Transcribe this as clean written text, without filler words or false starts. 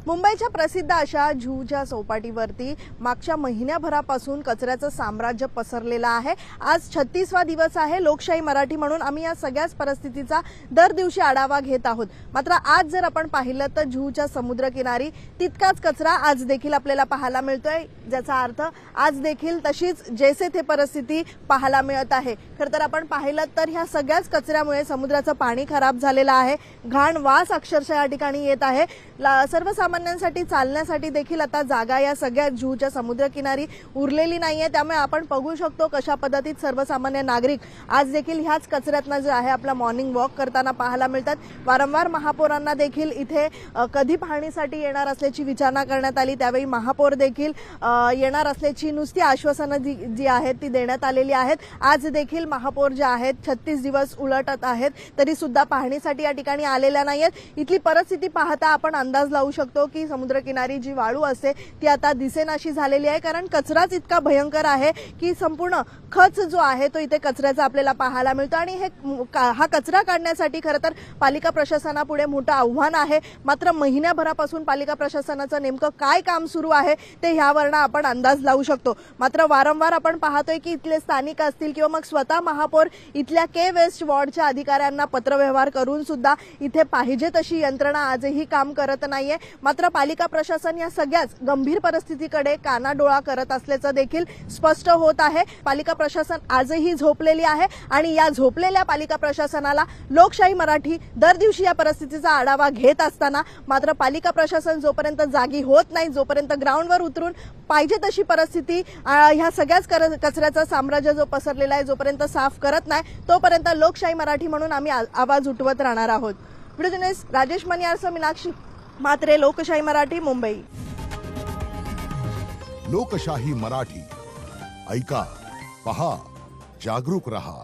मुंबईच्या प्रसिद्ध अशा जुहूच्या चौपाटीवरती मागच्या महिन्याभरापासून कचऱ्याचं साम्राज्य पसरलेलं आहे। आज 36वा दिवस आहे। लोकशाही मराठी म्हणून आम्ही या सगळ्याच परिस्थितीचा दर दिवशी आढावा घेत आहोत। मात्र आज जर आपण पाहिलं तर जुहूच्या समुद्रकिनारी तितकाच कचरा आज देखील आपल्याला पाहायला मिळतोय, ज्याचा अर्थ आज देखील तशीच जैसे थे परिस्थिती पाहायला मिळत आहे। खरं तर आपण पाहिलं तर ह्या सगळ्याच कचऱ्यामुळे समुद्राचं पाणी खराब झालेलं आहे। घाण वास अक्षरशः या ठिकाणी येत आहे। सर्वसामान्यांसाठी चालण्यासाठी देखील आता जागा या सगळ्या जुहूच्या समुद्रकिनारी उरलेली नाहीये। त्यामुळे आपण बघू शकतो कशा पद्धतीत सर्वसामान्य नागरिक आज देखील ह्याच कचऱ्यातनं जे आहे आपला मॉर्निंग वॉक करताना पाहायला मिळतात। वारंवार महापौरांना देखील इथे कधी पाहणीसाठी येणार असल्याची विचारणा करण्यात आली, त्यावेळी महापौर देखील येणार असल्याची नुसती आश्वासनं जी आहेत ती देण्यात आलेली आहेत। आज देखील महापौर जे आहेत 36 दिवस उलटत आहेत तरी सुद्धा पाहणीसाठी या ठिकाणी आलेल्या नाहीयेत। इथली परिस्थिती पाहता आपण अंदाज लावू शकतो की समुद्रकिनारी जी वाळू असते ती आता दिसेनाशी झालेली आहे, कारण कचराच इतका भयंकर आहे की संपूर्ण खच जो आहे तो इथे कचऱ्याचा आपल्याला पाहायला मिळतो। आणि हा कचरा काढण्यासाठी खरं तर पालिका प्रशासनापुढे मोठं आव्हान आहे। मात्र महिन्याभरापासून पालिका प्रशासनाचं नेमकं काय काम सुरू आहे ते ह्यावरनं आपण अंदाज लावू शकतो। मात्र वारंवार आपण पाहतोय की इथले स्थानिक असतील किंवा मग स्वतः महापौर इथल्या के वेस्ट वॉर्डच्या अधिकाऱ्यांना पत्रव्यवहार करून सुद्धा इथे पाहिजे तशी यंत्रणा आजही काम करत नाहीये। मात्र पालिका प्रशासन या सगळ्याच गंभीर परिस्थितीकडे कानाडोळा करत असल्याचं देखील स्पष्ट होत आहे। पालिका प्रशासन आजही झोपलेली आहे आणि या झोपलेल्या पालिका प्रशासनाला लोकशाही मराठी दर दिवशी या परिस्थितीचा आढावा घेत असताना मात्र पालिका प्रशासन जोपर्यंत जागी होत नाही, जोपर्यंत ग्राउंडवर उतरून पाहिजे तशी परिस्थिती ह्या सगळ्याच कचऱ्याचं साम्राज्य जो पसरलेला आहे जोपर्यंत साफ करत नाही, तोपर्यंत लोकशाही मराठी म्हणून आम्ही आवाज उठवत राहणार आहोत। व्हिडिओ जर्नलिस्ट राजेश मनियारसह मीनाक्षी म्हात्रे, लोकशाही मराठी, मुंबई। लोकशाही मराठी ऐका, पहा, जागरूक रहा।